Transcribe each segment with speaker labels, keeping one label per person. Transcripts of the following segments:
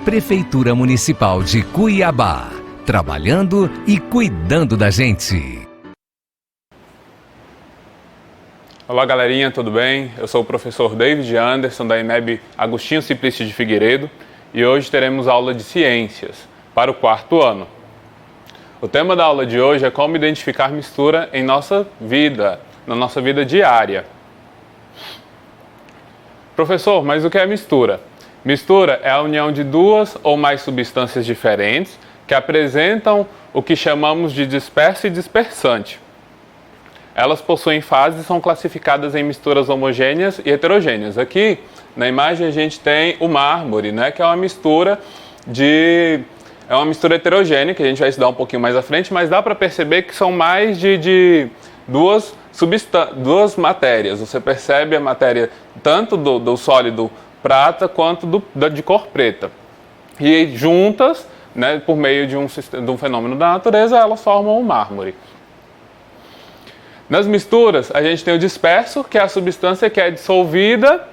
Speaker 1: Prefeitura Municipal de Cuiabá, trabalhando e cuidando da gente.
Speaker 2: Olá galerinha, tudo bem? Eu sou o professor David Anderson da IMEB Agostinho Simplício de Figueiredo e hoje teremos aula de ciências para o 4º ano. O tema da aula de hoje é como identificar mistura em nossa vida, na nossa vida diária. Professor, mas o que é mistura? Mistura é a união de duas ou mais substâncias diferentes que apresentam o que chamamos de disperso e dispersante. Elas possuem fases e são classificadas em misturas homogêneas e heterogêneas. Aqui, na imagem, a gente tem o mármore, né, que é uma mistura heterogênea, que a gente vai estudar um pouquinho mais à frente, mas dá para perceber que são mais de duas matérias. Você percebe a matéria tanto do sólido prata quanto de cor preta. E juntas, né, por meio de um fenômeno da natureza, elas formam o mármore. Nas misturas, a gente tem o disperso, que é a substância que é dissolvida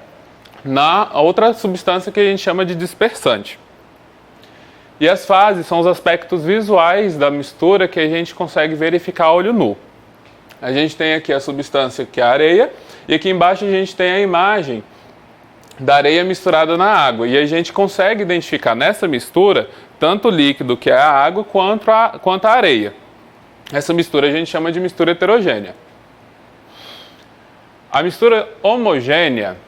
Speaker 2: na outra substância que a gente chama de dispersante. E as fases são os aspectos visuais da mistura que a gente consegue verificar a olho nu. A gente tem aqui a substância que é a areia, e aqui embaixo a gente tem a imagem da areia misturada na água. E a gente consegue identificar nessa mistura tanto o líquido, que é a água, quanto a areia. Essa mistura a gente chama de mistura heterogênea. A mistura homogênea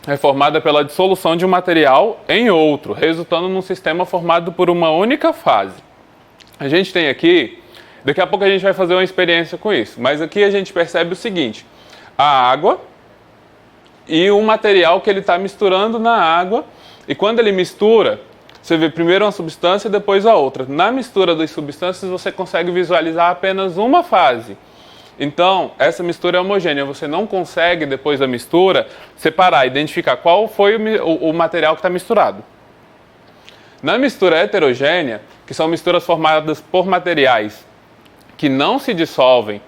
Speaker 2: é formada pela dissolução de um material em outro, resultando num sistema formado por uma única fase. A gente tem aqui, daqui a pouco a gente vai fazer uma experiência com isso, mas aqui a gente percebe o seguinte: a água e o material que ele está misturando na água, e quando ele mistura, você vê primeiro uma substância e depois a outra. Na mistura das substâncias você consegue visualizar apenas uma fase. Então, essa mistura é homogênea, você não consegue, depois da mistura, separar, identificar qual foi o material que está misturado. Na mistura heterogênea, que são misturas formadas por materiais que não se dissolvem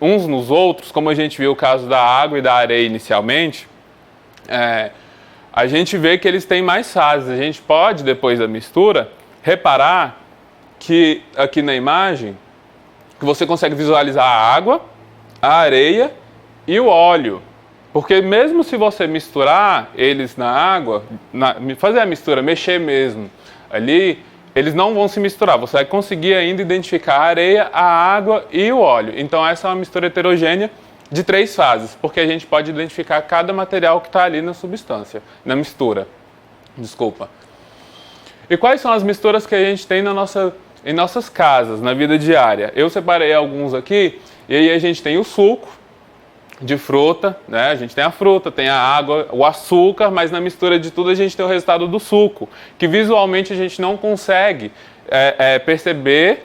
Speaker 2: uns nos outros, como a gente viu o caso da água e da areia inicialmente, a gente vê que eles têm mais fases. A gente pode, depois da mistura, reparar que aqui na imagem, que você consegue visualizar a água, a areia e o óleo. Porque mesmo se você misturar eles na água, fazer a mistura, mexer mesmo ali, eles não vão se misturar. Você vai conseguir ainda identificar a areia, a água e o óleo. Então essa é uma mistura heterogênea de 3 fases, porque a gente pode identificar cada material que está ali na substância, na mistura. Desculpa. E quais são as misturas que a gente tem em nossas casas, na vida diária? Eu separei alguns aqui, e aí a gente tem o suco de fruta, né? A gente tem a fruta, tem a água, o açúcar, mas na mistura de tudo a gente tem o resultado do suco, que visualmente a gente não consegue perceber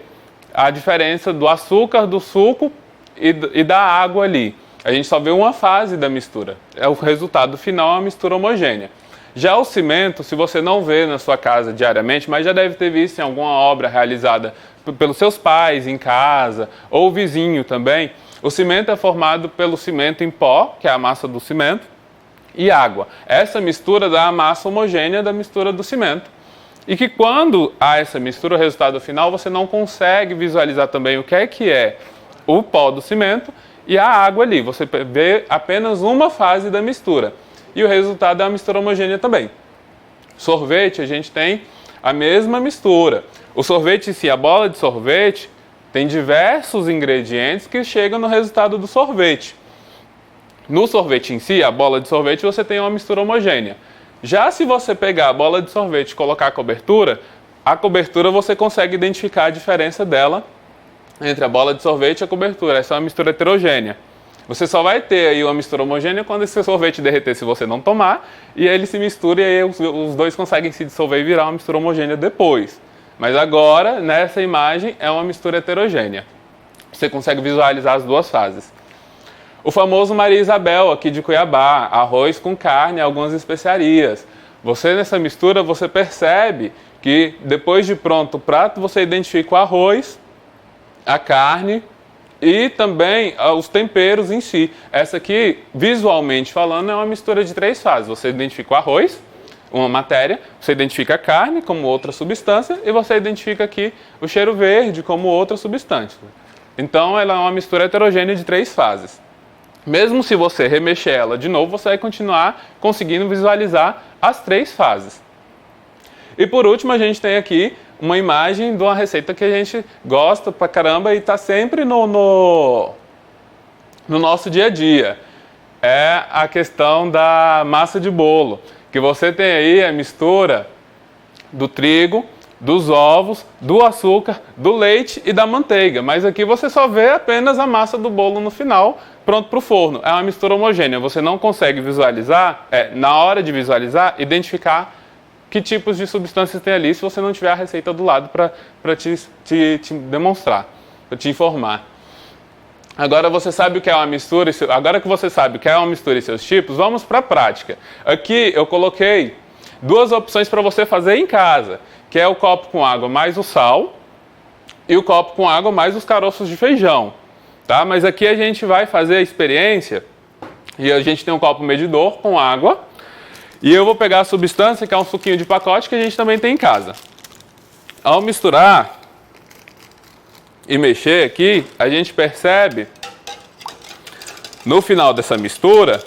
Speaker 2: a diferença do açúcar, do suco e da água ali. A gente só vê uma fase da mistura. O resultado final é uma mistura homogênea. Já o cimento, se você não vê na sua casa diariamente, mas já deve ter visto em alguma obra realizada pelos seus pais em casa, ou vizinho também, o cimento é formado pelo cimento em pó, que é a massa do cimento, e água. Essa mistura dá a massa homogênea da mistura do cimento. E que quando há essa mistura, o resultado final, você não consegue visualizar também o que é o pó do cimento e a água ali. Você vê apenas uma fase da mistura. E o resultado é uma mistura homogênea também. Sorvete, a gente tem a mesma mistura. O sorvete em si, a bola de sorvete, tem diversos ingredientes que chegam no resultado do sorvete. No sorvete em si, a bola de sorvete, você tem uma mistura homogênea. Já se você pegar a bola de sorvete e colocar a cobertura você consegue identificar a diferença dela entre a bola de sorvete e a cobertura. Essa é uma mistura heterogênea. Você só vai ter aí uma mistura homogênea quando esse sorvete derreter, se você não tomar, e aí ele se mistura e aí os dois conseguem se dissolver e virar uma mistura homogênea depois. Mas agora, nessa imagem, é uma mistura heterogênea. Você consegue visualizar as duas fases. O famoso Maria Isabel, aqui de Cuiabá, arroz com carne e algumas especiarias. Você, nessa mistura, você percebe que depois de pronto o prato, você identifica o arroz, a carne e também os temperos em si. Essa aqui, visualmente falando, é uma mistura de 3 fases. Você identifica o arroz, uma matéria, você identifica a carne como outra substância e você identifica aqui o cheiro verde como outra substância. Então ela é uma mistura heterogênea de 3 fases. Mesmo se você remexer ela de novo, você vai continuar conseguindo visualizar as 3 fases. E por último, a gente tem aqui uma imagem de uma receita que a gente gosta pra caramba e está sempre no nosso dia a dia. É a questão da massa de bolo, que você tem aí a mistura do trigo, dos ovos, do açúcar, do leite e da manteiga. Mas aqui você só vê apenas a massa do bolo no final, pronto para o forno. É uma mistura homogênea, você não consegue visualizar, na hora de visualizar, identificar que tipos de substâncias tem ali se você não tiver a receita do lado para te demonstrar, para te informar. Agora você sabe o que é uma mistura, agora que você sabe o que é uma mistura e seus tipos, vamos para a prática. Aqui eu coloquei 2 opções para você fazer em casa, que é o copo com água mais o sal e o copo com água mais os caroços de feijão. Tá? Mas aqui a gente vai fazer a experiência e a gente tem um copo medidor com água e eu vou pegar a substância, que é um suquinho de pacote que a gente também tem em casa. Ao misturar e mexer aqui, a gente percebe no final dessa mistura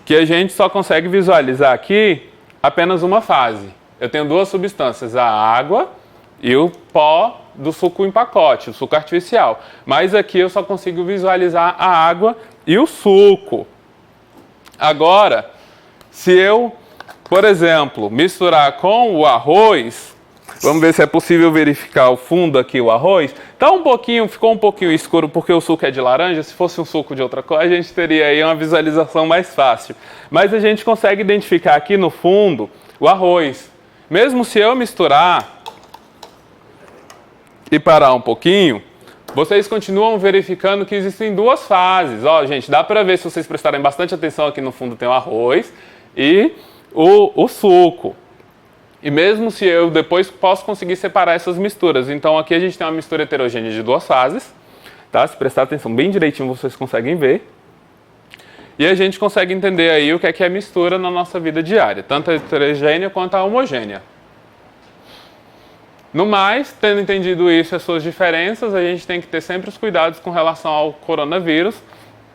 Speaker 2: que a gente só consegue visualizar aqui apenas uma fase. Eu tenho 2 substâncias, a água e o pó do suco em pacote, o suco artificial. Mas aqui eu só consigo visualizar a água e o suco. Agora, se eu, por exemplo, misturar com o arroz, vamos ver se é possível verificar o fundo aqui, o arroz. Ficou um pouquinho escuro porque o suco é de laranja. Se fosse um suco de outra cor, a gente teria aí uma visualização mais fácil. Mas a gente consegue identificar aqui no fundo o arroz. Mesmo se eu misturar e parar um pouquinho, vocês continuam verificando que existem 2 fases. Ó, gente, dá para ver, se vocês prestarem bastante atenção, aqui no fundo tem o arroz e o suco. E mesmo se eu depois posso conseguir separar essas misturas. Então aqui a gente tem uma mistura heterogênea de 2 fases. Tá? Se prestar atenção bem direitinho, vocês conseguem ver. E a gente consegue entender aí o que é mistura na nossa vida diária, tanto a heterogênea quanto a homogênea. No mais, tendo entendido isso e as suas diferenças, a gente tem que ter sempre os cuidados com relação ao coronavírus,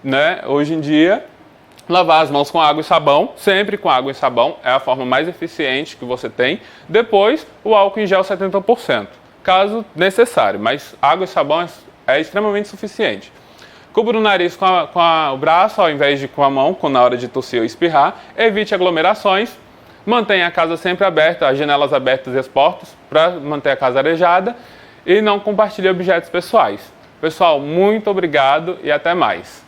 Speaker 2: né? Hoje em dia, lavar as mãos com água e sabão, sempre com água e sabão, é a forma mais eficiente que você tem. Depois, o álcool em gel 70%, caso necessário, mas água e sabão é extremamente suficiente. Cubra o nariz com o braço ao invés de com a mão, na hora de tossir ou espirrar. Evite aglomerações. Mantenha a casa sempre aberta, as janelas abertas e as portas, para manter a casa arejada. E não compartilhe objetos pessoais. Pessoal, muito obrigado e até mais.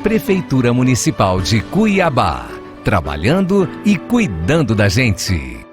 Speaker 1: Prefeitura Municipal de Cuiabá. Trabalhando e cuidando da gente.